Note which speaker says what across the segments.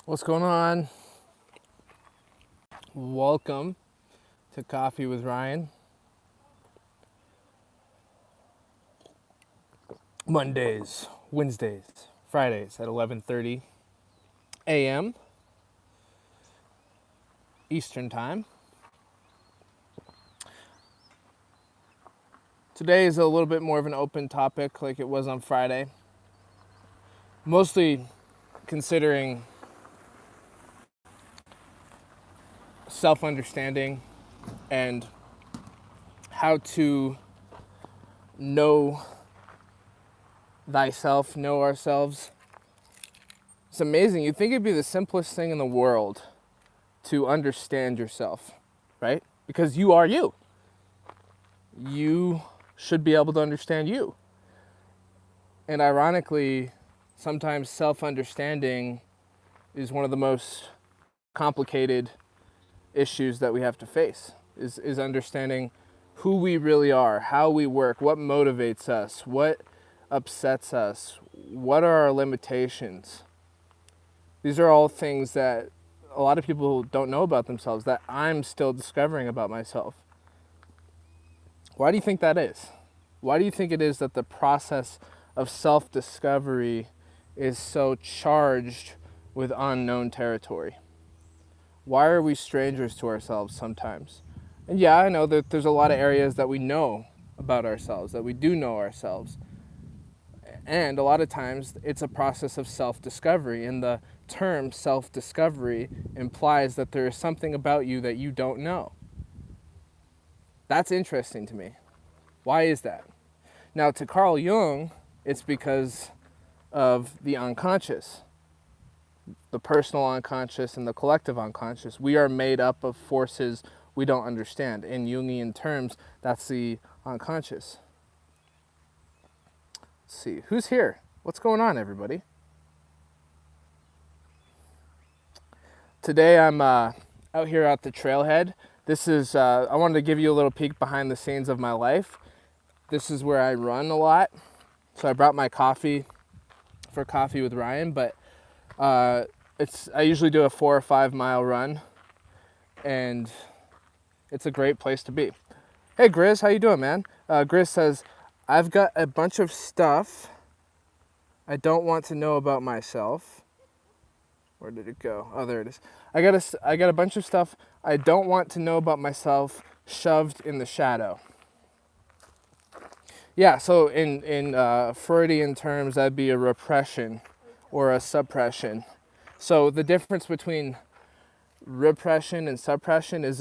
Speaker 1: What's going on? Welcome to Coffee with Ryan. Mondays, Wednesdays, Fridays at 11:30 a.m. Eastern Time. Today is a little bit more of an open topic like it was on Friday. Mostly considering self-understanding and how to know thyself, know ourselves. It's amazing. You'd think it'd be the simplest thing in the world to understand yourself, right? Because you are you. You should be able to understand you. And ironically, sometimes self-understanding is one of the most complicated issues that we have to face, is understanding who we really are, how we work, what motivates us, what upsets us, what are our limitations. These are all things that a lot of people don't know about themselves, that I'm still discovering about myself. Why do you think that is? Why do you think it is that the process of self-discovery is so charged with unknown territory? Why are we strangers to ourselves sometimes? And yeah, I know that there's a lot of areas that we know about ourselves, that we do know ourselves. And a lot of times it's a process of self-discovery. And the term self-discovery implies that there is something about you that you don't know. That's interesting to me. Why is that? Now, to Carl Jung, it's because of the unconscious, the personal unconscious and the collective unconscious. We are made up of forces we don't understand. In Jungian terms, that's the unconscious. Let's see, who's here? What's going on, everybody? Today I'm out here at the trailhead. This is, I wanted to give you a little peek behind the scenes of my life. This is where I run a lot. So I brought my coffee for Coffee with Ryan, but I usually do a 4 or 5 mile run, and it's a great place to be. Hey Grizz, how you doing, man? Grizz says, I've got a bunch of stuff I don't want to know about myself. Where did it go? Oh, there it is. I got a bunch of stuff I don't want to know about myself shoved in the shadow. Yeah, so in Freudian terms, that'd be a repression or a suppression. So the difference between repression and suppression is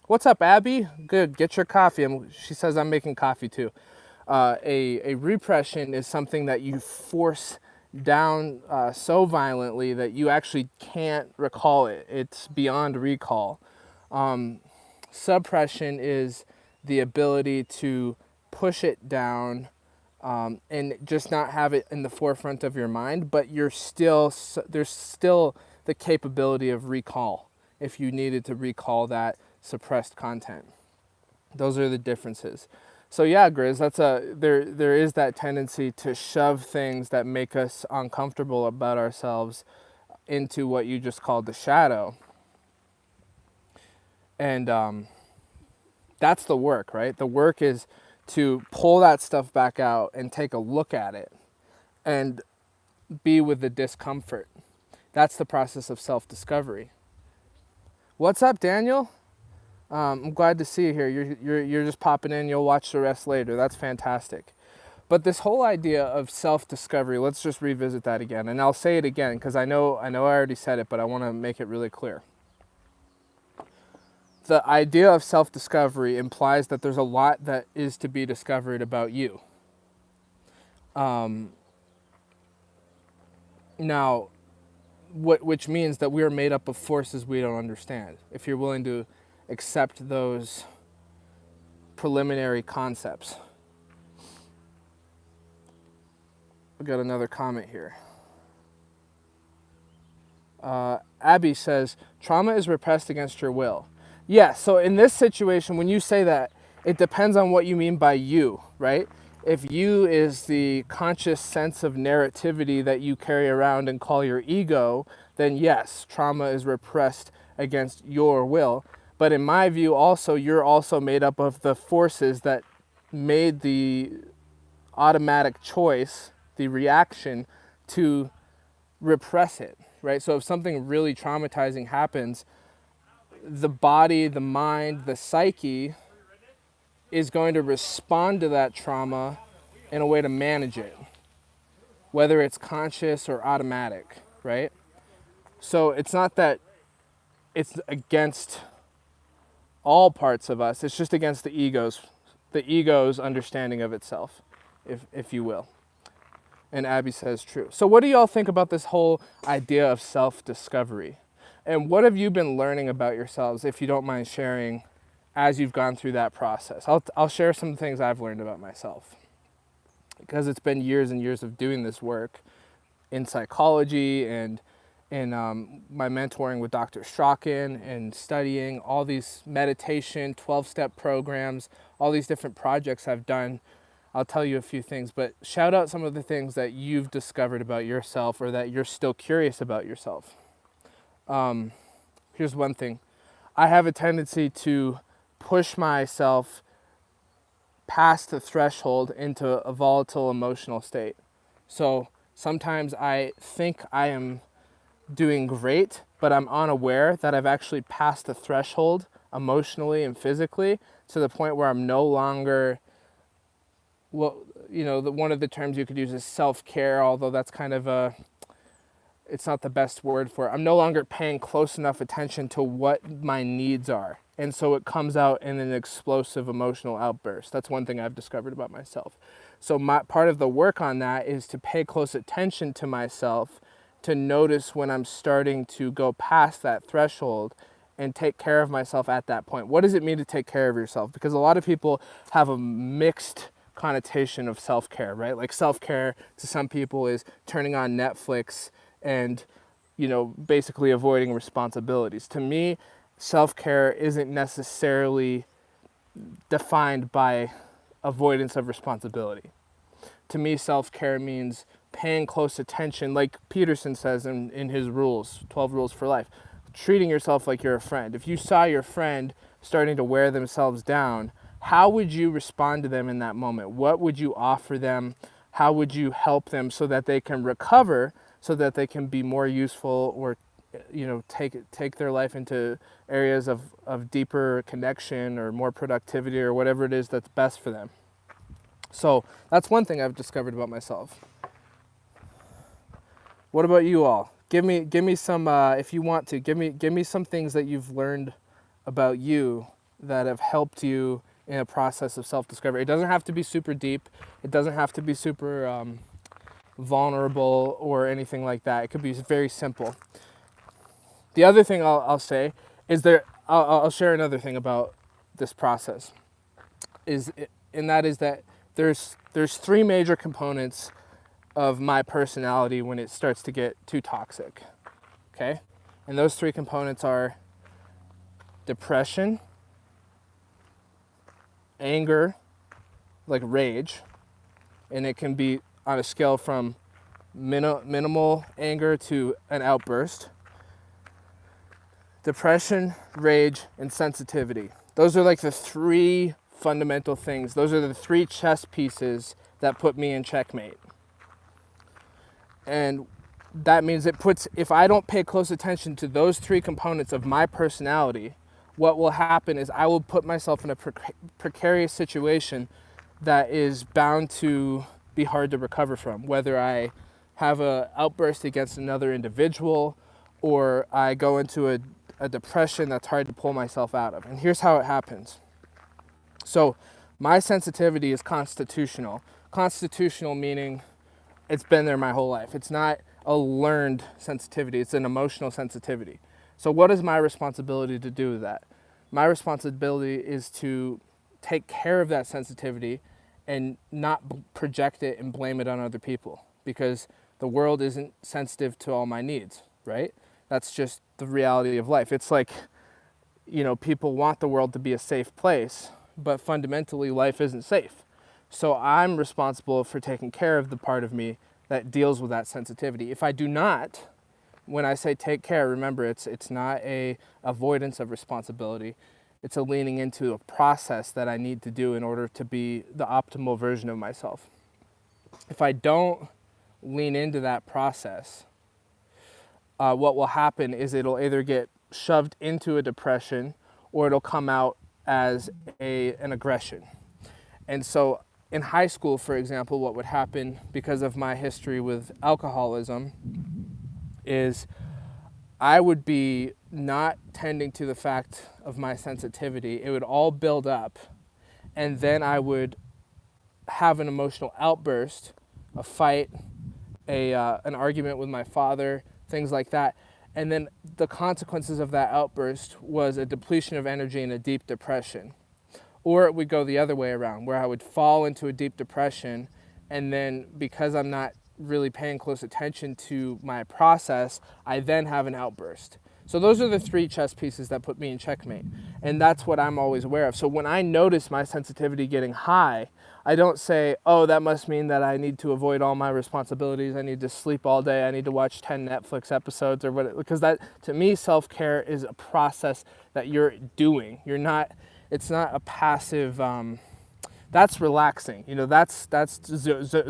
Speaker 1: what's up, Abby? Good, get your coffee. She says I'm making coffee too. A repression is something that you force down so violently that you actually can't recall it. It's beyond recall. Suppression is the ability to push it down and just not have it in the forefront of your mind, but there's still the capability of recall if you needed to recall that suppressed content. Those are the differences. So yeah, Grizz, there is that tendency to shove things that make us uncomfortable about ourselves into what you just called the shadow. And that's the work, right? The work is to pull that stuff back out and take a look at it and be with the discomfort. That's the process of self-discovery. What's up, Daniel? I'm glad to see you here. You're just popping in. You'll watch the rest later. That's fantastic. But this whole idea of self-discovery, let's just revisit that again. And I'll say it again because I know I already said it, but I want to make it really clear. The idea of self-discovery implies that there's a lot that is to be discovered about you. Now, which means that we are made up of forces we don't understand. If you're willing to accept those preliminary concepts. We got another comment here. Abby says, trauma is repressed against your will. Yeah, so in this situation, when you say that, it depends on what you mean by you, right? If you is the conscious sense of narrativity that you carry around and call your ego, then yes, trauma is repressed against your will. But in my view, also, you're also made up of the forces that made the automatic choice, the reaction to repress it, right? So if something really traumatizing happens, the body, the mind, the psyche is going to respond to that trauma in a way to manage it, whether it's conscious or automatic, right? So it's not that it's against all parts of us, it's just against the ego's understanding of itself, if you will. And Abby says true. So what do y'all think about this whole idea of self-discovery? And what have you been learning about yourselves, if you don't mind sharing, as you've gone through that process? I'll share some things I've learned about myself, because it's been years and years of doing this work in psychology and in my mentoring with Dr. Strachan and studying all these meditation, 12-step programs, all these different projects I've done. I'll tell you a few things, but shout out some of the things that you've discovered about yourself or that you're still curious about yourself. Here's one thing. I have a tendency to push myself past the threshold into a volatile emotional state. So sometimes I think I am doing great, but I'm unaware that I've actually passed the threshold emotionally and physically to the point where I'm no longer, well, one of the terms you could use is self-care, although that's kind of it's not the best word for it. I'm no longer paying close enough attention to what my needs are. And so it comes out in an explosive emotional outburst. That's one thing I've discovered about myself. So part of the work on that is to pay close attention to myself, to notice when I'm starting to go past that threshold and take care of myself at that point. What does it mean to take care of yourself? Because a lot of people have a mixed connotation of self-care, right? Like self-care to some people is turning on Netflix and, basically avoiding responsibilities. To me, self-care isn't necessarily defined by avoidance of responsibility. To me, self-care means paying close attention, like Peterson says in his rules, 12 rules for life, treating yourself like you're a friend. If you saw your friend starting to wear themselves down, how would you respond to them in that moment? What would you offer them? How would you help them so that they can recover, so that they can be more useful, or take their life into areas of deeper connection or more productivity or whatever it is that's best for them? So that's one thing I've discovered about myself. What about you all? Give me some, if you want to, give me some things that you've learned about you that have helped you in a process of self-discovery. It doesn't have to be super deep. It doesn't have to be super vulnerable or anything like that. It could be very simple. The other thing I'll say is I'll share another thing about this process, and that is that there's three major components of my personality when it starts to get too toxic, okay? And those three components are depression, anger, like rage, and it can be on a scale from minimal anger to an outburst. Depression, rage, and sensitivity. Those are like the three fundamental things. Those are the three chess pieces that put me in checkmate. And that means if I don't pay close attention to those three components of my personality, what will happen is I will put myself in a precarious situation that is bound to be hard to recover from, whether I have an outburst against another individual or I go into a depression that's hard to pull myself out of. And here's how it happens. So my sensitivity is constitutional. Constitutional meaning it's been there my whole life. It's not a learned sensitivity, it's an emotional sensitivity. So what is my responsibility to do with that? My responsibility is to take care of that sensitivity and not project it and blame it on other people, because the world isn't sensitive to all my needs, right? That's just the reality of life. It's like, people want the world to be a safe place, but fundamentally life isn't safe. So I'm responsible for taking care of the part of me that deals with that sensitivity. If I do not, when I say take care, remember it's not a avoidance of responsibility. It's a leaning into a process that I need to do in order to be the optimal version of myself. If I don't lean into that process, what will happen is it'll either get shoved into a depression or it'll come out as an aggression. And so in high school, for example, what would happen because of my history with alcoholism is I would be not tending to the fact of my sensitivity. It would all build up, and then I would have an emotional outburst, a fight, an argument with my father, things like that. And then the consequences of that outburst was a depletion of energy and a deep depression. Or it would go the other way around, where I would fall into a deep depression, and then because I'm not really paying close attention to my process, I then have an outburst. So those are the three chess pieces that put me in checkmate. And that's what I'm always aware of. So when I notice my sensitivity getting high, I don't say, oh, that must mean that I need to avoid all my responsibilities. I need to sleep all day. I need to watch 10 Netflix episodes or what, because that, to me, self-care is a process that you're doing. It's not a passive, that's relaxing. That's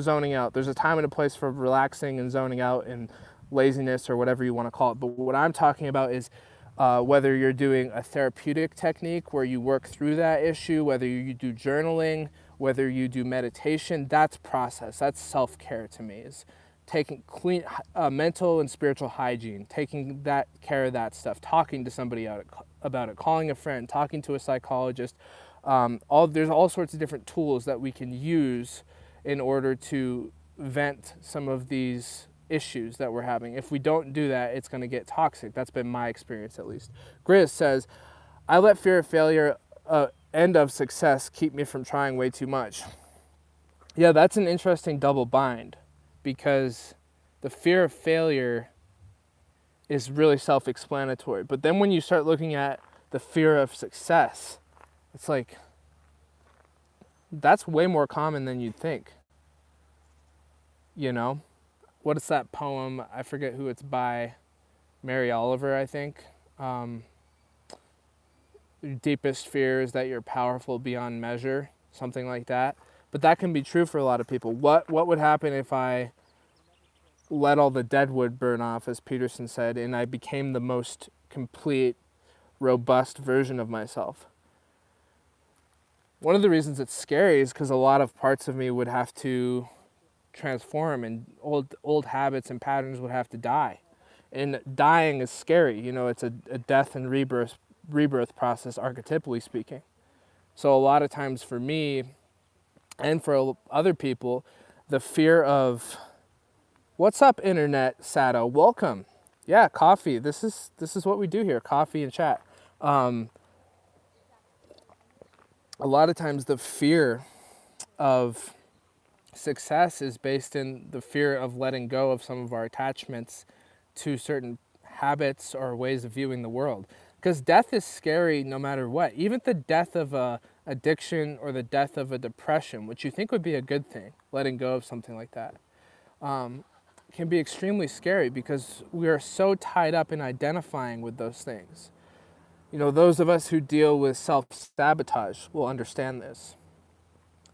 Speaker 1: zoning out. There's a time and a place for relaxing and zoning out and laziness or whatever you want to call it. But what I'm talking about is whether you're doing a therapeutic technique where you work through that issue, whether you do journaling, whether you do meditation, that's process. That's self-care to me, is taking clean mental and spiritual hygiene, taking that care of that stuff, talking to somebody about it, calling a friend, talking to a psychologist. There's all sorts of different tools that we can use in order to vent some of these issues that we're having. If we don't do that, it's going to get toxic. That's been my experience, at least. Grizz says, I let fear of failure and of success keep me from trying way too much. Yeah, that's an interesting double bind, because the fear of failure is really self-explanatory. But then when you start looking at the fear of success, it's like, that's way more common than you'd think. What is that poem? I forget who it's by. Mary Oliver, I think. Your deepest fear is that you're powerful beyond measure, something like that. But that can be true for a lot of people. What would happen if I let all the dead wood burn off, as Peterson said, and I became the most complete, robust version of myself? One of the reasons it's scary is because a lot of parts of me would have to transform, and old habits and patterns would have to die. And dying is scary. It's a death and rebirth process, archetypally speaking. So a lot of times for me and for other people, the fear of, what's up, internet Sato? Welcome. Yeah, coffee. This is what we do here, coffee and chat. A lot of times the fear of success is based in the fear of letting go of some of our attachments to certain habits or ways of viewing the world. Because death is scary no matter what. Even the death of a addiction or the death of a depression, which you think would be a good thing, letting go of something like that, can be extremely scary because we are so tied up in identifying with those things. Those of us who deal with self-sabotage will understand this.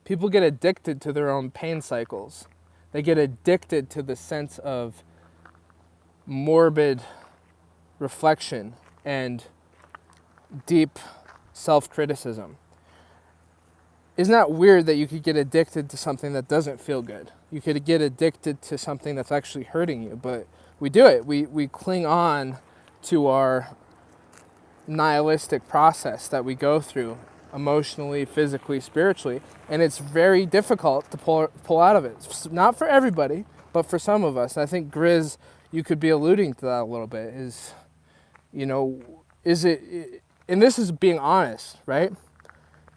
Speaker 1: People get addicted to their own pain cycles. They get addicted to the sense of morbid reflection and deep self-criticism. Isn't that weird that you could get addicted to something that doesn't feel good? You could get addicted to something that's actually hurting you, but we do it. We cling on to our nihilistic process that we go through emotionally, physically, spiritually, and it's very difficult to pull out of it. It's not for everybody, but for some of us. I think, Grizz, you could be alluding to that a little bit, is it, and this is being honest, right?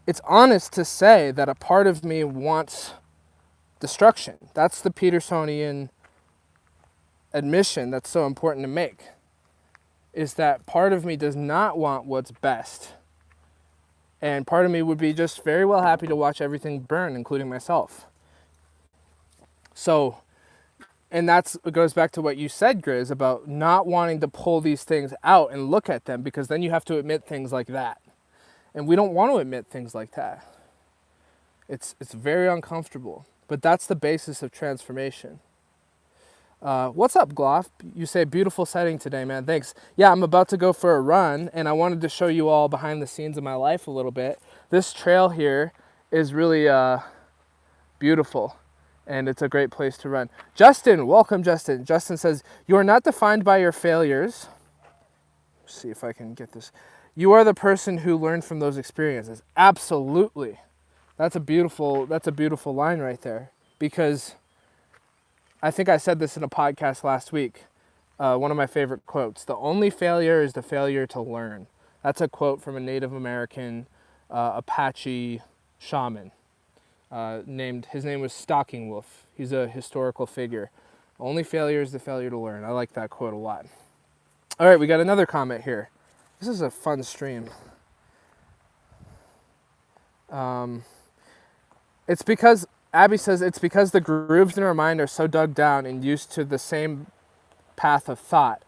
Speaker 1: It's honest to say that a part of me wants destruction. That's the Petersonian admission that's so important to make, is that part of me does not want what's best. And part of me would be just very well happy to watch everything burn, including myself. So, and it goes back to what you said, Grizz, about not wanting to pull these things out and look at them, because then you have to admit things like that. And we don't want to admit things like that. It's very uncomfortable. But that's the basis of transformation. What's up, Gloff? You say beautiful setting today, man. Thanks. Yeah, I'm about to go for a run, and I wanted to show you all behind the scenes of my life a little bit. This trail here is really beautiful, and it's a great place to run. Justin, welcome, Justin. Justin says, you are not defined by your failures. Let's see if I can get this. You are the person who learned from those experiences. Absolutely. That's a beautiful line right there, because I think I said this in a podcast last week. One of my favorite quotes: the only failure is the failure to learn. That's a quote from a Native American Apache shaman. His name was Stalking Wolf. He's a historical figure. Only failure is the failure to learn. I like that quote a lot. All right, we got another comment here. This is a fun stream. It's because, Abby says, it's because the grooves in our mind are so dug down and used to the same path of thought.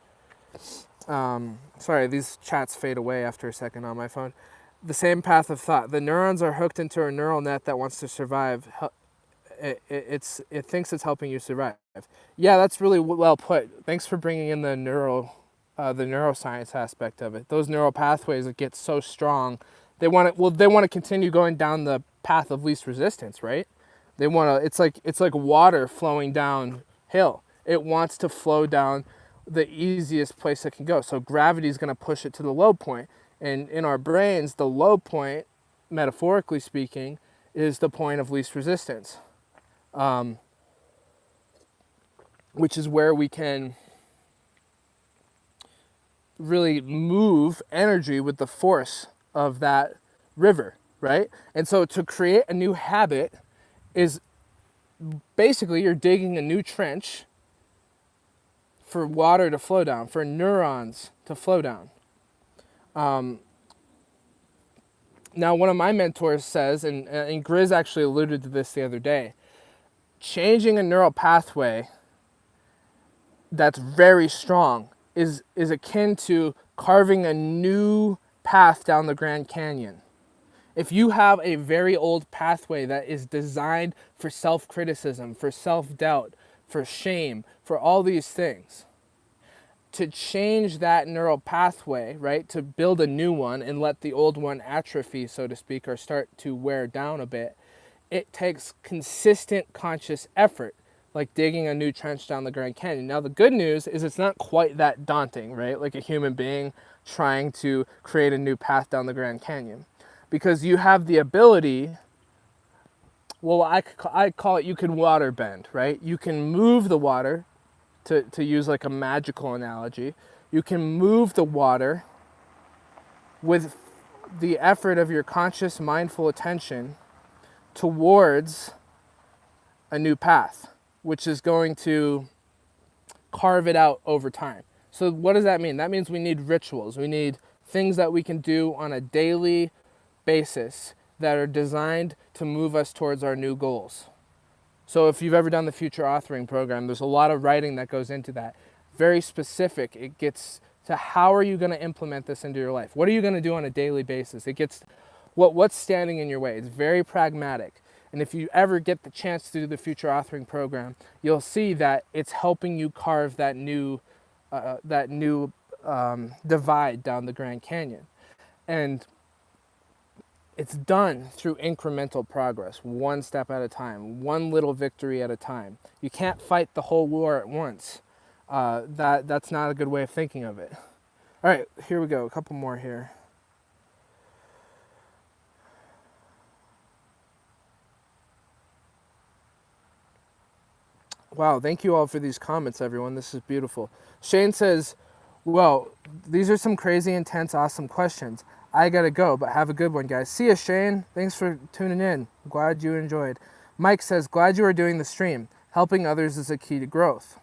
Speaker 1: Sorry, these chats fade away after a second on my phone. The same path of thought. The neurons are hooked into a neural net that wants to survive. It thinks it's helping you survive. Yeah, that's really well put. Thanks for bringing in the neuroscience aspect of it. Those neural pathways that get so strong, they want to continue going down the path of least resistance, right? They want to. It's like water flowing downhill. It wants to flow down the easiest place it can go. So gravity is going to push it to the low point. And in our brains, the low point, metaphorically speaking, is the point of least resistance, which is where we can really move energy with the force of that river, right? And so to create a new habit is basically you're digging a new trench for water to flow down, for neurons to flow down. Now, one of my mentors says, and Grizz actually alluded to this the other day, changing a neural pathway that's very strong is akin to carving a new path down the Grand Canyon. If you have a very old pathway that is designed for self-criticism, for self-doubt, for shame, for all these things, to change that neural pathway, right, to build a new one and let the old one atrophy, so to speak, or start to wear down a bit, it takes consistent conscious effort, like digging a new trench down the Grand Canyon. Now, the good news is it's not quite that daunting, right? Like a human being trying to create a new path down the Grand Canyon. Because you have the ability, well, I call it, you can water bend, right? You can move the water, to use like a magical analogy. You can move the water with the effort of your conscious, mindful attention towards a new path, which is going to carve it out over time. So what does that mean? That means we need rituals. We need things that we can do on a daily basis that are designed to move us towards our new goals. So if you've ever done the future authoring program, there's a lot of writing that goes into that. Very specific. It gets to how are you going to implement this into your life? What are you going to do on a daily basis? It gets what's standing in your way. It's very pragmatic. And if you ever get the chance to do the future authoring program, you'll see that it's helping you carve that new divide down the Grand Canyon. And it's done through incremental progress, one step at a time, one little victory at a time. You can't fight the whole war at once. That's not a good way of thinking of it. All right, here we go. A couple more here. Wow, thank you all for these comments, everyone. This is beautiful. Shane says, well, these are some crazy, intense, awesome questions. I gotta go, but have a good one, guys. See ya, Shane. Thanks for tuning in. Glad you enjoyed. Mike says, glad you are doing the stream. Helping others is a key to growth.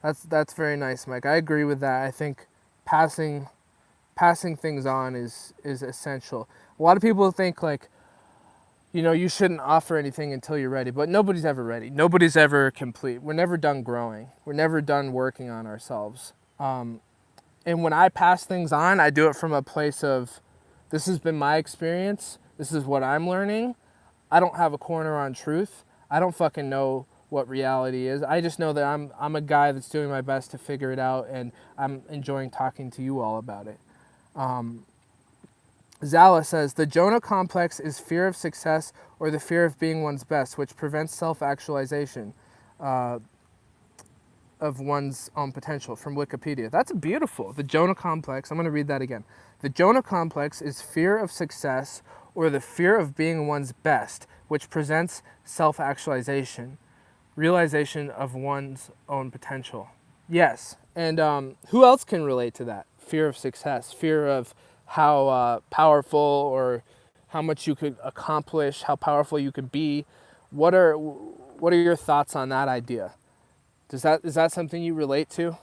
Speaker 1: That's very nice, Mike. I agree with that. I think passing passing things on is essential. A lot of people think like, you know, you shouldn't offer anything until you're ready, but nobody's ever ready. Nobody's ever complete. We're never done growing. We're never done working on ourselves. And when I pass things on, I do it from a place of, this has been my experience. This is what I'm learning. I don't have a corner on truth. I don't fucking know what reality is. I just know that I'm a guy that's doing my best to figure it out, and I'm enjoying talking to you all about it. Zala says, the Jonah complex is fear of success or the fear of being one's best, which prevents self-actualization of one's own potential, from Wikipedia. That's beautiful. The Jonah complex, I'm going to read that again. The Jonah complex is fear of success or the fear of being one's best, which presents self-actualization, realization of one's own potential. Yes, and who else can relate to that? Fear of success, fear of how powerful or how much you could accomplish, how powerful you could be. What are your thoughts on that idea? Is that something you relate to?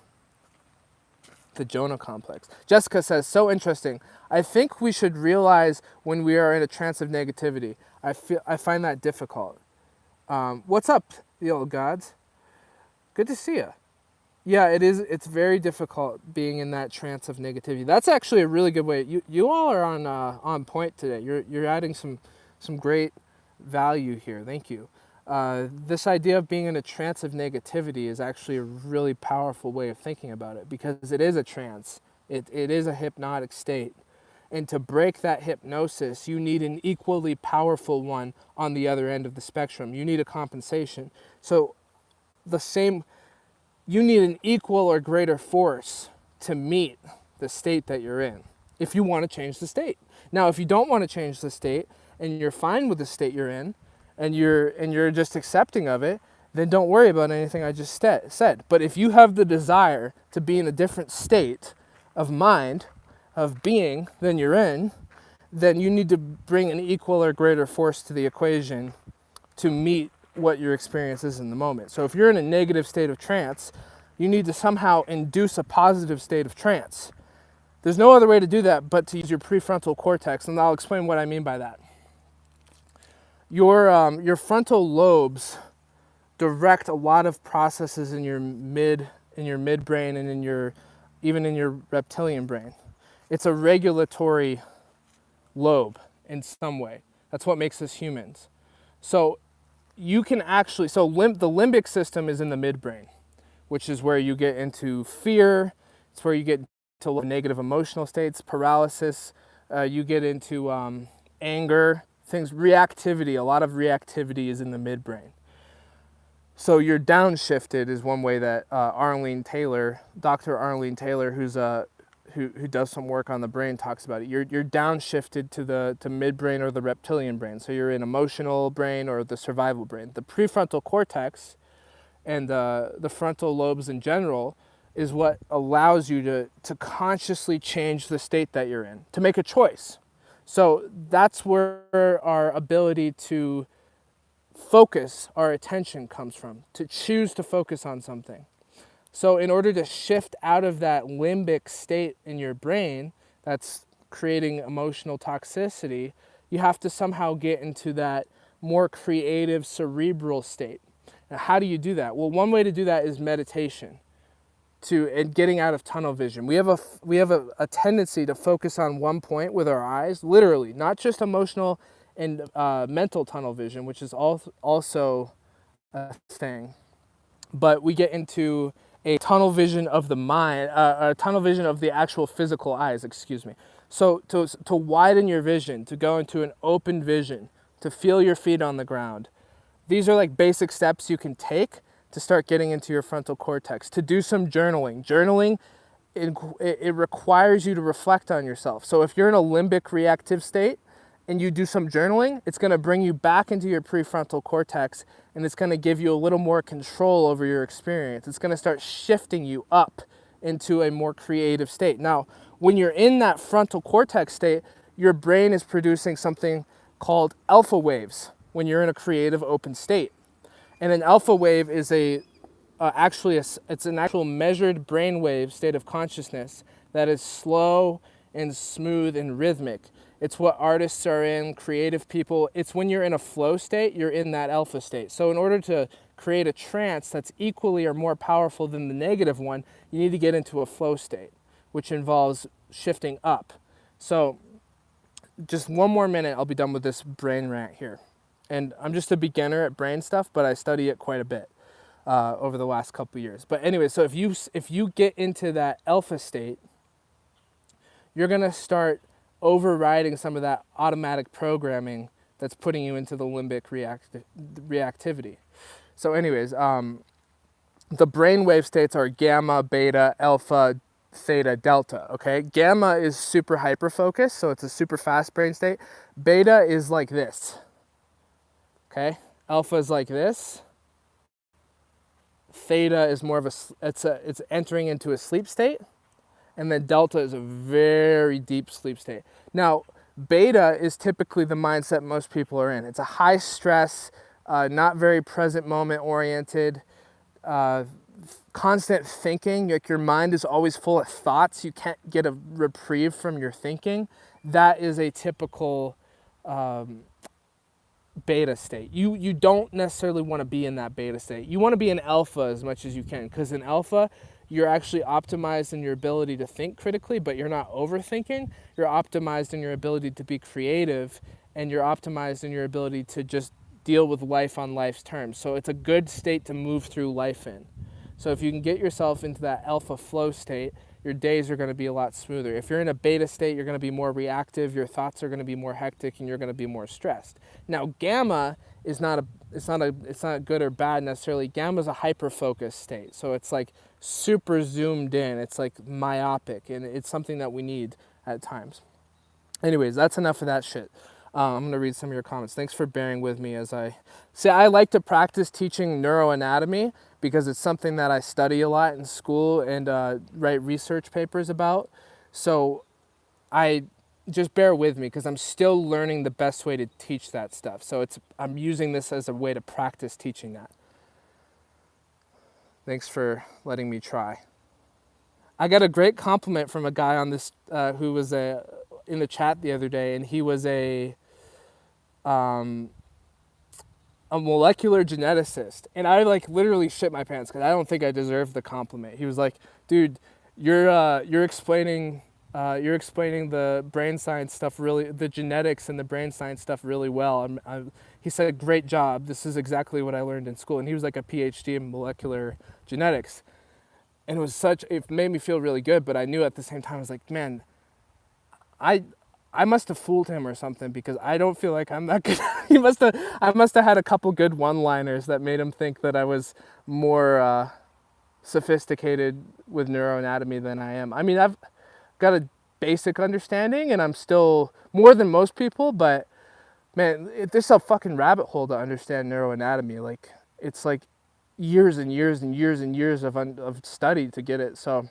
Speaker 1: The Jonah complex. Jessica says, so interesting. I think we should realize when we are in a trance of negativity. I find that difficult. What's up, the old gods? Good to see you. Yeah, it is. It's very difficult being in that trance of negativity. That's actually a really good way. You all are on point today. You're adding some great value here. Thank you. This idea of being in a trance of negativity is actually a really powerful way of thinking about it, because it is a trance. It is a hypnotic state. And to break that hypnosis, you need an equally powerful one on the other end of the spectrum. You need a compensation. So you need an equal or greater force to meet the state that you're in if you want to change the state. Now, if you don't want to change the state and you're fine with the state you're in, and you're just accepting of it, then don't worry about anything I just said. But if you have the desire to be in a different state of mind, of being than you're in, then you need to bring an equal or greater force to the equation to meet what your experience is in the moment. So if you're in a negative state of trance, you need to somehow induce a positive state of trance. There's no other way to do that but to use your prefrontal cortex, and I'll explain what I mean by that. Your frontal lobes direct a lot of processes in your midbrain and even in your reptilian brain. It's a regulatory lobe in some way. That's what makes us humans. So you can actually, the limbic system is in the midbrain, which is where you get into fear. It's where you get to negative emotional states, paralysis. You get into anger. Reactivity, a lot of reactivity is in the midbrain. So you're downshifted is one way that Dr. Arlene Taylor, who does some work on the brain, talks about it. You're downshifted to midbrain or the reptilian brain. So you're in emotional brain or the survival brain. The prefrontal cortex and the frontal lobes in general is what allows you to consciously change the state that you're in, to make a choice. So that's where our ability to focus our attention comes from, to choose to focus on something. So in order to shift out of that limbic state in your brain that's creating emotional toxicity, you have to somehow get into that more creative cerebral state. Now, how do you do that? Well, one way to do that is meditation. And getting out of tunnel vision. We have a tendency to focus on one point with our eyes, literally, not just emotional and mental tunnel vision, which is also a thing, but we get into a tunnel vision of the mind, a tunnel vision of the actual physical eyes, excuse me. So to widen your vision, to go into an open vision, to feel your feet on the ground. These are like basic steps you can take to start getting into your frontal cortex, to do some journaling. Journaling, it requires you to reflect on yourself. So if you're in a limbic reactive state and you do some journaling, it's gonna bring you back into your prefrontal cortex, and it's gonna give you a little more control over your experience. It's gonna start shifting you up into a more creative state. Now, when you're in that frontal cortex state, your brain is producing something called alpha waves when you're in a creative open state. And an alpha wave is it's an actual measured brainwave state of consciousness that is slow and smooth and rhythmic. It's what artists are in, creative people. It's when you're in a flow state, you're in that alpha state. So in order to create a trance that's equally or more powerful than the negative one, you need to get into a flow state, which involves shifting up. So just one more minute, I'll be done with this brain rant here. And I'm just a beginner at brain stuff, but I study it quite a bit over the last couple of years. But anyway, so if you get into that alpha state, you're gonna start overriding some of that automatic programming that's putting you into the limbic reactivity. So anyways, the brainwave states are gamma, beta, alpha, theta, delta, okay? Gamma is super hyper-focused, so it's a super fast brain state. Beta is like this, okay? Alpha is like this. Theta is more of it's entering into a sleep state. And then delta is a very deep sleep state. Now, beta is typically the mindset most people are in. It's a high stress, not very present moment oriented, constant thinking. Like your mind is always full of thoughts. You can't get a reprieve from your thinking. That is a typical beta state. You don't necessarily want to be in that beta state. You want to be in alpha as much as you can, because in alpha, you're actually optimized in your ability to think critically, but you're not overthinking. You're optimized in your ability to be creative, and you're optimized in your ability to just deal with life on life's terms. So it's a good state to move through life in. So if you can get yourself into that alpha flow state, your days are going to be a lot smoother. If you're in a beta state, you're going to be more reactive, your thoughts are going to be more hectic, and you're going to be more stressed. Now, gamma is not good or bad necessarily. Gamma is a hyper-focused state. So it's like super zoomed in. It's like myopic, and it's something that we need at times. Anyways, that's enough of that shit. I'm going to read some of your comments. Thanks for bearing with me as I like to practice teaching neuroanatomy because it's something that I study a lot in school and write research papers about. So I just bear with me because I'm still learning the best way to teach that stuff. So I'm using this as a way to practice teaching that. Thanks for letting me try. I got a great compliment from a guy on this who was in the chat the other day, and he was a molecular geneticist, and I like literally shit my pants because I don't think I deserved the compliment. He was like, "Dude, you're explaining the brain science stuff really, the genetics and the brain science stuff really well." He said, "Great job. This is exactly what I learned in school." And he was like a PhD in molecular genetics, and it made me feel really good. But I knew at the same time, I was like, man, I must have fooled him or something because I don't feel like I'm that good. I must have had a couple good one-liners that made him think that I was more sophisticated with neuroanatomy than I am. I mean, I've got a basic understanding and I'm still more than most people, but man, there's a fucking rabbit hole to understand neuroanatomy. Like, it's like years and years and years and years of study to get it. So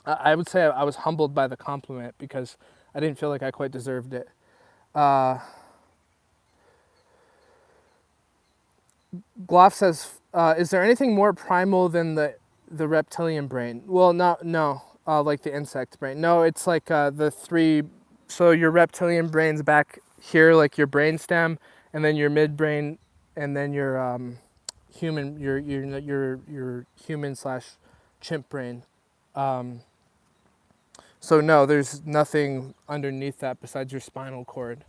Speaker 1: I would say I was humbled by the compliment because I didn't feel like I quite deserved it. Gloff says, is there anything more primal than the reptilian brain? Well, no, like the insect brain. No, it's like the three, so your reptilian brain's back here, like your brain stem, and then your midbrain, and then your human, your human / chimp brain. So no, there's nothing underneath that besides your spinal cord.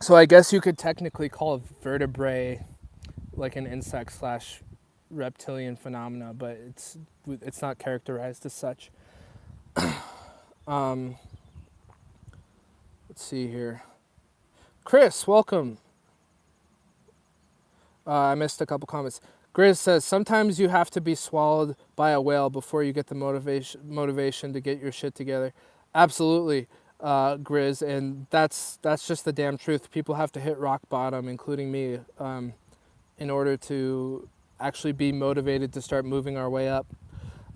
Speaker 1: So I guess you could technically call a vertebrae like an insect / reptilian phenomena, but it's not characterized as such. Let's see here. Chris, welcome. I missed a couple comments. Grizz says, sometimes you have to be swallowed by a whale before you get the motivation to get your shit together. Absolutely, Grizz, and that's just the damn truth. People have to hit rock bottom, including me, in order to actually be motivated to start moving our way up.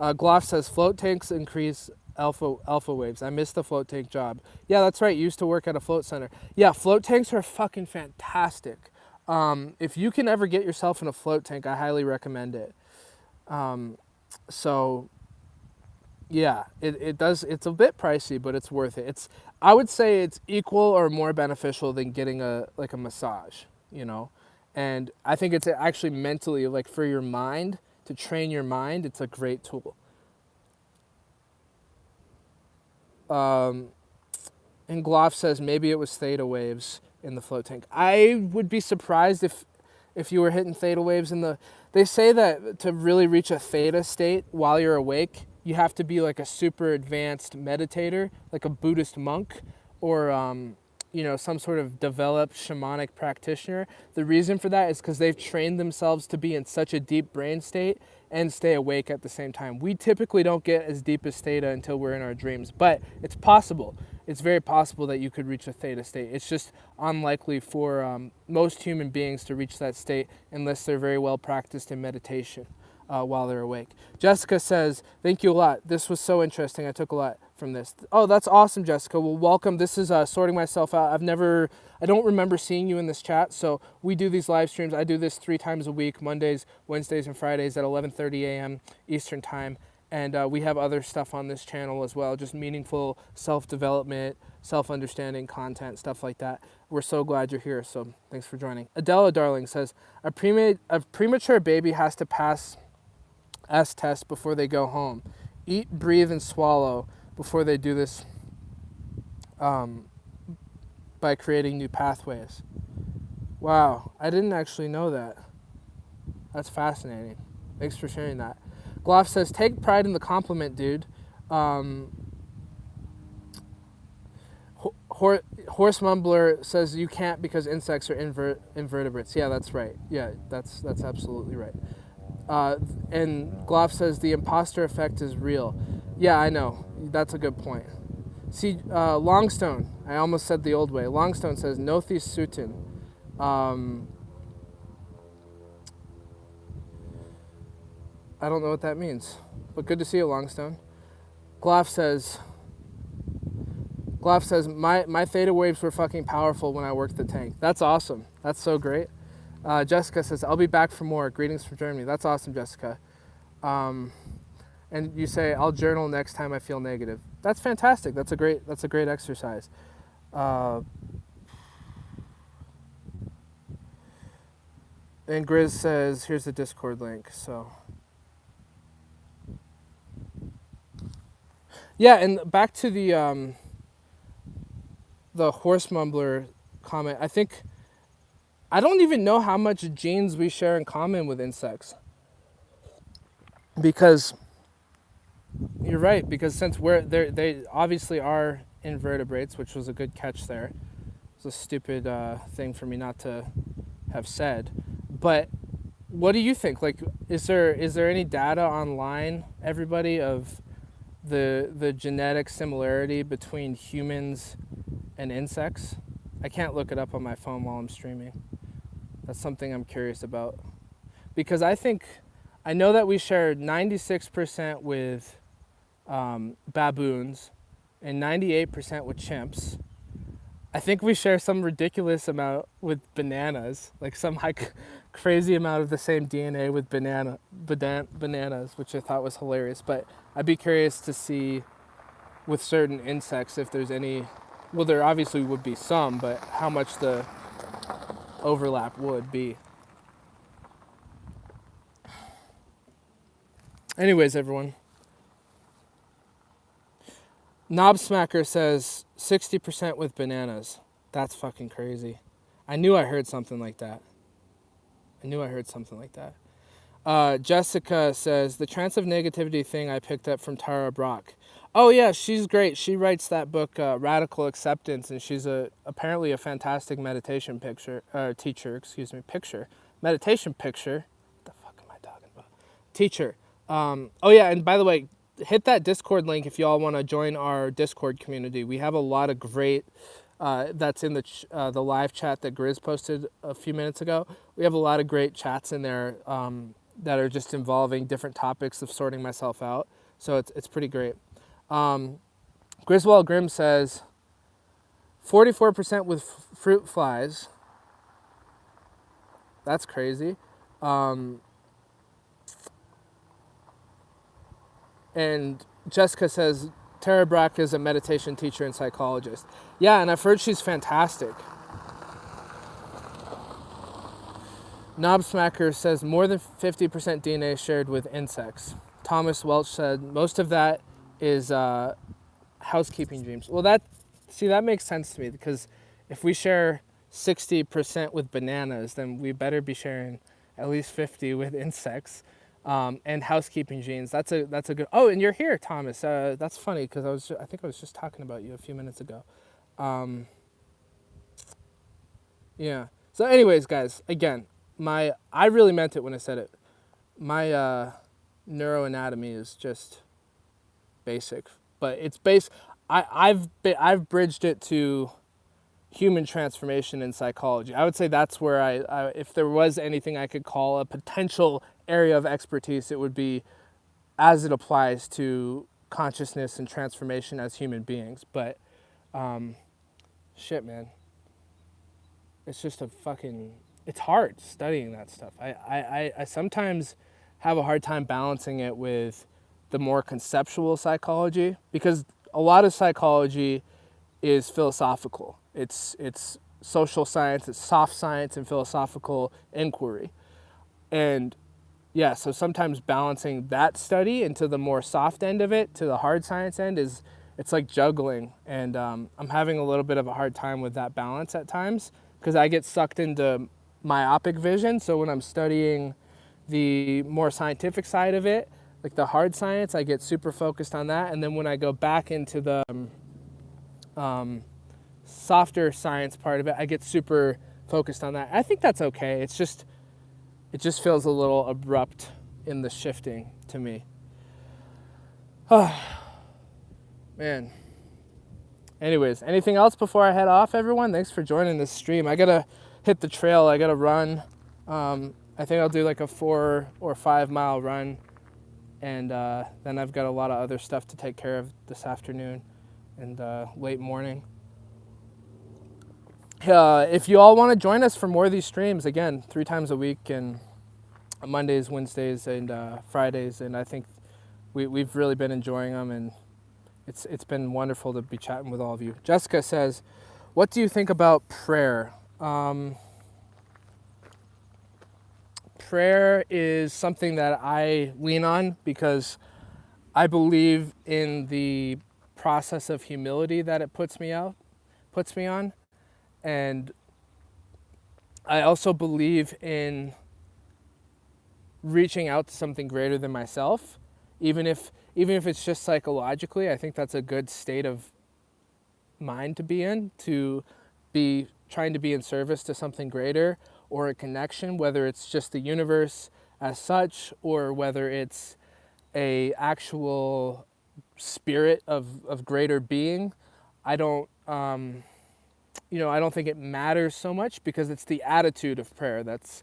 Speaker 1: Gloff says, float tanks increase alpha waves. I missed the float tank job. Yeah, that's right. You used to work at a float center. Yeah, float tanks are fucking fantastic. If you can ever get yourself in a float tank, I highly recommend it. So Yeah, it does. It's a bit pricey, but it's worth it. I would say it's equal or more beneficial than getting a massage, you know. And I think it's actually mentally, like, for your mind, to train your mind, it's a great tool. And Gloff says maybe it was theta waves in the float tank. I would be surprised if you were hitting theta waves in the. They say that to really reach a theta state while you're awake, you have to be like a super advanced meditator, like a Buddhist monk, or some sort of developed shamanic practitioner. The reason for that is because they've trained themselves to be in such a deep brain state and stay awake at the same time. We typically don't get as deep as theta until we're in our dreams, but it's possible. It's very possible that you could reach a theta state. It's just unlikely for most human beings to reach that state unless they're very well practiced in meditation while they're awake. Jessica says, thank you a lot. This was so interesting. I took a lot from this. Oh, that's awesome, Jessica. Well, welcome. This is Sorting Myself Out. I don't remember seeing you in this chat. So we do these live streams. I do this 3 times a week, Mondays, Wednesdays, and Fridays at 11:30 a.m. Eastern time. And we have other stuff on this channel as well, just meaningful self-development, self-understanding content, stuff like that. We're so glad you're here, so thanks for joining. Adela Darling says, a premature baby has to pass S test before they go home. Eat, breathe, and swallow before they do this by creating new pathways. Wow, I didn't actually know that. That's fascinating. Thanks for sharing that. Gloff says, take pride in the compliment, dude. Horse Mumbler says, you can't because insects are invertebrates. Yeah, that's right. Yeah, that's absolutely right. And Gloff says, the imposter effect is real. Yeah, I know. That's a good point. See, Longstone, I almost said the old way. Longstone says, Nothi Sutin. I don't know what that means, but good to see you, Longstone. Gloff says, my theta waves were fucking powerful when I worked the tank. That's awesome. That's so great. Jessica says, I'll be back for more. Greetings from Germany. That's awesome, Jessica. And you say, I'll journal next time I feel negative. That's fantastic. That's a great exercise. And Grizz says, here's the Discord link. So. Yeah, and back to the horse mumbler comment. I don't even know how much genes we share in common with insects. Because you're right, because since they obviously are invertebrates, which was a good catch there. It's a stupid thing for me not to have said. But what do you think? Like, is there any data online, everybody, of the genetic similarity between humans and insects? I can't look it up on my phone while I'm streaming. That's something I'm curious about. Because I know that we share 96% with baboons and 98% with chimps. I think we share some ridiculous amount with bananas, like some crazy amount of the same DNA with bananas, which I thought was hilarious. But I'd be curious to see with certain insects if there's any, well, there obviously would be some, but how much the overlap would be. Anyways, everyone. Knob Smacker says 60% with bananas. That's fucking crazy. I knew I heard something like that. Jessica says, the trance of negativity thing I picked up from Tara Brach. Oh yeah, she's great. She writes that book, Radical Acceptance, and she's apparently a fantastic meditation teacher. Meditation picture. What the fuck am I talking about? Teacher. Oh yeah, and by the way, hit that Discord link if y'all want to join our Discord community. We have a lot of great, that's in the live chat that Grizz posted a few minutes ago. We have a lot of great chats in there that are just involving different topics of sorting myself out. So it's pretty great. Griswold Grimm says 44% with fruit flies. That's crazy. And Jessica says, Tara Brach is a meditation teacher and psychologist. Yeah, and I've heard she's fantastic. Knobsmacker says, more than 50% DNA shared with insects. Thomas Welch said, most of that is housekeeping dreams. Well, that makes sense to me, because if we share 60% with bananas, then we better be sharing at least 50 with insects. And housekeeping genes. That's a good. Oh, and you're here, Thomas. That's funny, because I think I was just talking about you a few minutes ago. Yeah. So, anyways, guys, again, I really meant it when I said it. My neuroanatomy is just basic, but it's I've bridged it to human transformation in psychology. I would say that's where I if there was anything I could call a potential area of expertise, it would be as it applies to consciousness and transformation as human beings. But shit, man, it's just it's hard studying that stuff. I sometimes have a hard time balancing it with the more conceptual psychology, because a lot of psychology is philosophical. It's social science, it's soft science and philosophical inquiry. And yeah, so sometimes balancing that study into the more soft end of it to the hard science end it's like juggling. And I'm having a little bit of a hard time with that balance at times, because I get sucked into myopic vision. So when I'm studying the more scientific side of it, like the hard science, I get super focused on that. And then when I go back into the softer science part of it, I get super focused on that. I think that's okay. It just feels a little abrupt in the shifting to me. Oh, man. Anyways, anything else before I head off, everyone? Thanks for joining this stream. I gotta hit the trail. I gotta run. I think I'll do like a 4 or 5 mile run. And then I've got a lot of other stuff to take care of this afternoon and late morning. If you all want to join us for more of these streams, again, 3 times a week, and Mondays, Wednesdays, and Fridays, and I think we've really been enjoying them, and it's been wonderful to be chatting with all of you. Jessica says, what do you think about prayer? Prayer is something that I lean on, because I believe in the process of humility that it puts me on. And I also believe in reaching out to something greater than myself, even if it's just psychologically. I think that's a good state of mind to be in, to be trying to be in service to something greater, or a connection, whether it's just the universe as such, or whether it's a actual spirit of greater being. I don't I don't think it matters so much, because it's the attitude of prayer that's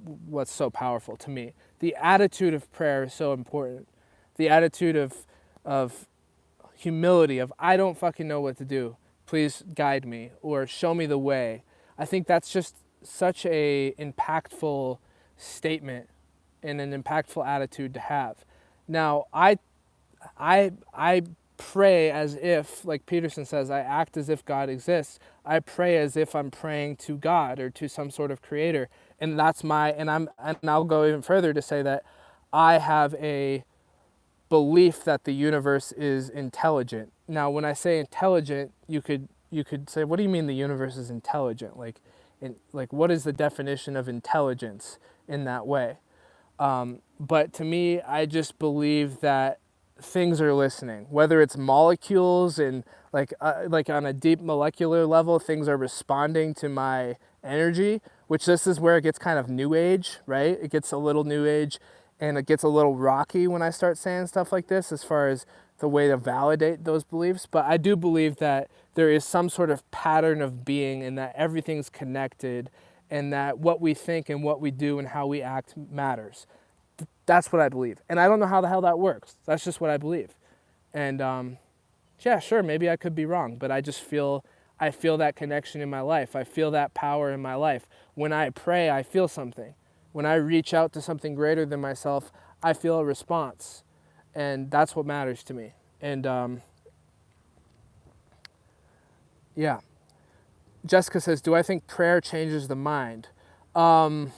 Speaker 1: what's so powerful to me. The attitude of prayer is so important. The attitude of humility, of I don't fucking know what to do, please guide me or show me the way. I think that's just such a impactful statement and an impactful attitude to have. Now, I pray as if, like Peterson says, I act as if God exists. I pray as if I'm praying to God or to some sort of creator. And I'll go even further to say that I have a belief that the universe is intelligent. Now, when I say intelligent, you could say, what do you mean the universe is intelligent? Like what is the definition of intelligence in that way? But to me, I just believe that things are listening, whether it's molecules and like on a deep molecular level, things are responding to my energy, which this is where it gets kind of new age, right? It gets a little new age, and it gets a little rocky when I start saying stuff like this as far as the way to validate those beliefs. But I do believe that there is some sort of pattern of being, and that everything's connected, and that what we think and what we do and how we act matters. That's what I believe. And I don't know how the hell that works. That's just what I believe. And yeah, sure, maybe I could be wrong, but I feel that connection in my life. I feel that power in my life. When I pray, I feel something. When I reach out to something greater than myself, I feel a response. And that's what matters to me. And yeah. Jessica says, do I think prayer changes the mind? Yeah,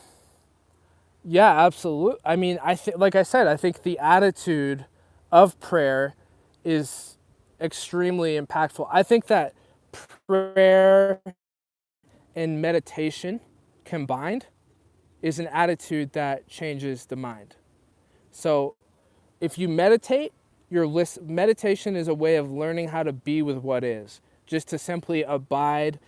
Speaker 1: absolutely. I mean, like I said, I think the attitude of prayer is extremely impactful. I think that prayer and meditation combined is an attitude that changes the mind. So if you meditate, meditation is a way of learning how to be with what is, just to simply abide.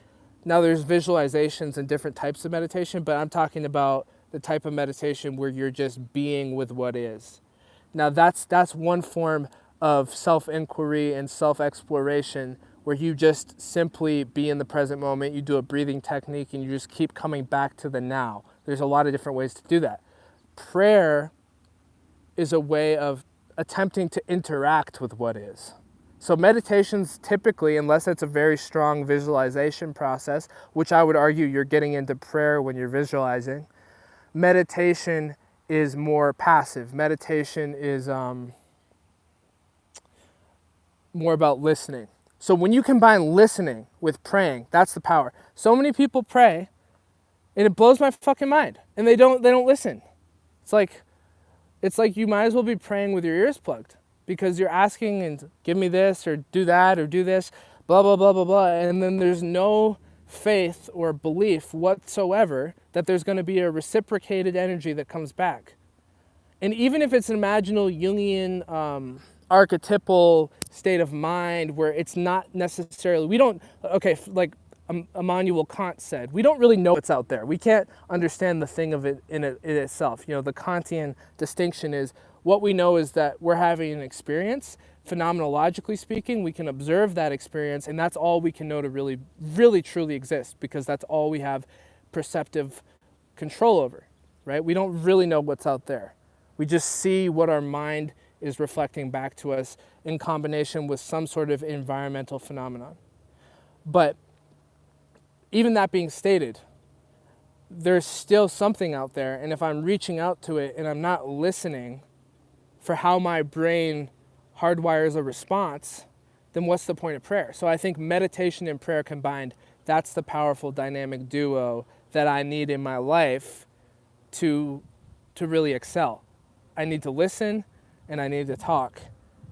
Speaker 1: Now there's visualizations and different types of meditation, but I'm talking about the type of meditation where you're just being with what is. Now that's one form of self-inquiry and self-exploration where you just simply be in the present moment. You do a breathing technique and you just keep coming back to the now. There's a lot of different ways to do that. Prayer is a way of attempting to interact with what is. So meditations typically, unless it's a very strong visualization process, which I would argue you're getting into prayer when you're visualizing, meditation is more passive. Meditation is more about listening. So when you combine listening with praying, that's the power. So many people pray, and it blows my fucking mind, and they don't listen. It's like you might as well be praying with your ears plugged, because you're asking and give me this or do that or do this, blah, blah, blah, blah, blah. And then there's no faith or belief whatsoever that there's going to be a reciprocated energy that comes back. And even if it's an imaginal Jungian archetypal state of mind where it's not necessarily, like Immanuel Kant said, we don't really know what's out there. We can't understand the thing of it in itself. You know, the Kantian distinction is what we know is that we're having an experience. Phenomenologically speaking, we can observe that experience, and that's all we can know to really, really, truly exist, because that's all we have perceptive control over, right? We don't really know what's out there. We just see what our mind is reflecting back to us in combination with some sort of environmental phenomenon. But even that being stated, there's still something out there, and if I'm reaching out to it and I'm not listening for how my brain hardwires a response, then what's the point of prayer? So I think meditation and prayer combined, that's the powerful dynamic duo that I need in my life to really excel. I need to listen, and I need to talk,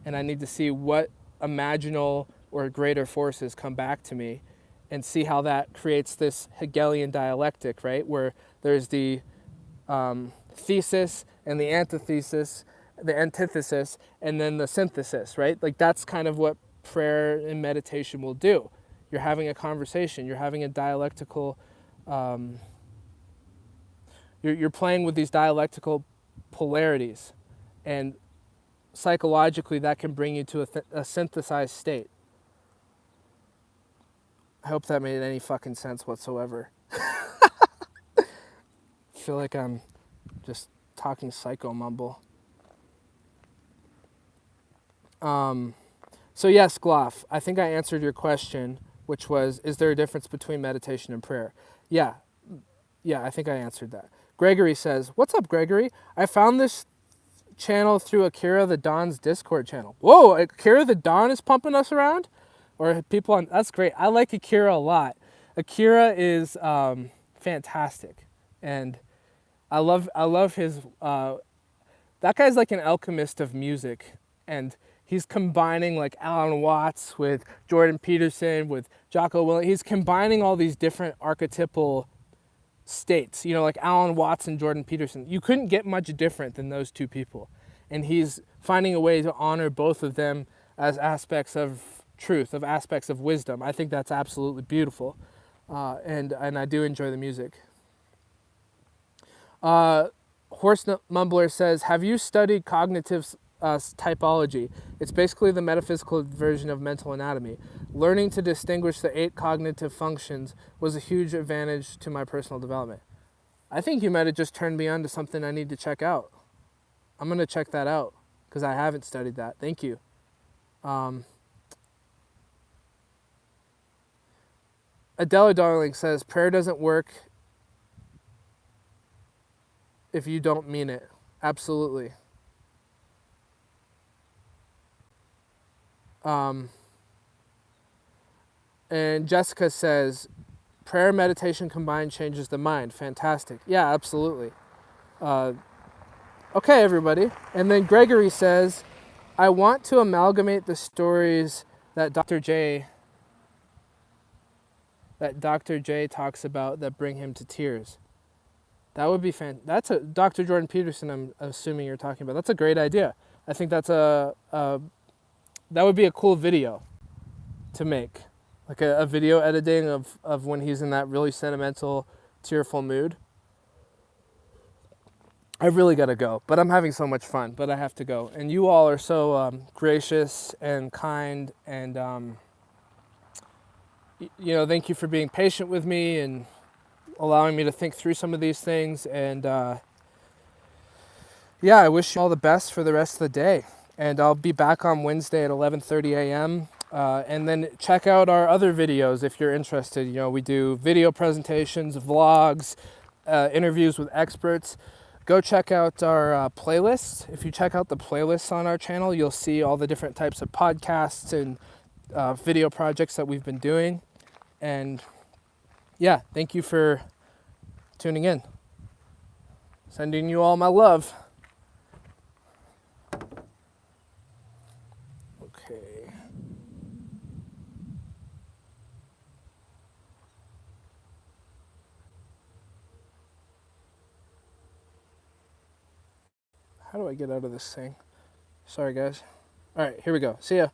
Speaker 1: and I need to see what imaginal or greater forces come back to me, and see how that creates this Hegelian dialectic, right? Where there's the thesis and the antithesis, the antithesis, and then the synthesis, right? Like that's kind of what prayer and meditation will do. You're having a conversation, you're having a dialectical, you're playing with these dialectical polarities, and psychologically that can bring you to a synthesized state. I hope that made any fucking sense whatsoever. I feel like I'm just talking psycho mumble. So yes, Gloff, I think I answered your question, which was, is there a difference between meditation and prayer? Yeah, I think I answered that. Gregory says, what's up, Gregory? I found this channel through Akira the Don's Discord channel. Whoa, Akira the Don is pumping us around? Or people on, that's great. I like Akira a lot. Akira is fantastic. And I love his, that guy's like an alchemist of music. And he's combining like Alan Watts with Jordan Peterson, with Jocko Willink. He's combining all these different archetypal states, you know, like Alan Watts and Jordan Peterson. You couldn't get much different than those two people. And he's finding a way to honor both of them as aspects of truth, of aspects of wisdom. I think that's absolutely beautiful. And I do enjoy the music. Horse Mumbler says, have you studied cognitive typology? It's basically the metaphysical version of mental anatomy. Learning to distinguish the 8 cognitive functions was a huge advantage to my personal development. I think you might have just turned me on to something I need to check out. I'm going to check that out because I haven't studied that. Thank you. Adela Darling says, prayer doesn't work if you don't mean it. Absolutely. And Jessica says, prayer and meditation combined changes the mind. Fantastic. Yeah, absolutely. Okay, everybody. And then Gregory says, I want to amalgamate the stories that Dr. J talks about that bring him to tears. That would be that's a Dr. Jordan Peterson. I'm assuming you're talking about. That's a great idea. I think that's that would be a cool video to make, like a video editing of when he's in that really sentimental, tearful mood. I really gotta go, but I'm having so much fun. But I have to go, and you all are so gracious and kind, and thank you for being patient with me and allowing me to think through some of these things. And yeah, I wish you all the best for the rest of the day. And I'll be back on Wednesday at 11:30 a.m. And then check out our other videos if you're interested. We do video presentations, vlogs, interviews with experts. Go check out our playlists. If you check out the playlists on our channel, you'll see all the different types of podcasts and video projects that we've been doing. And yeah, thank you for tuning in. Sending you all my love. Okay. How do I get out of this thing? Sorry, guys. All right, here we go. See ya.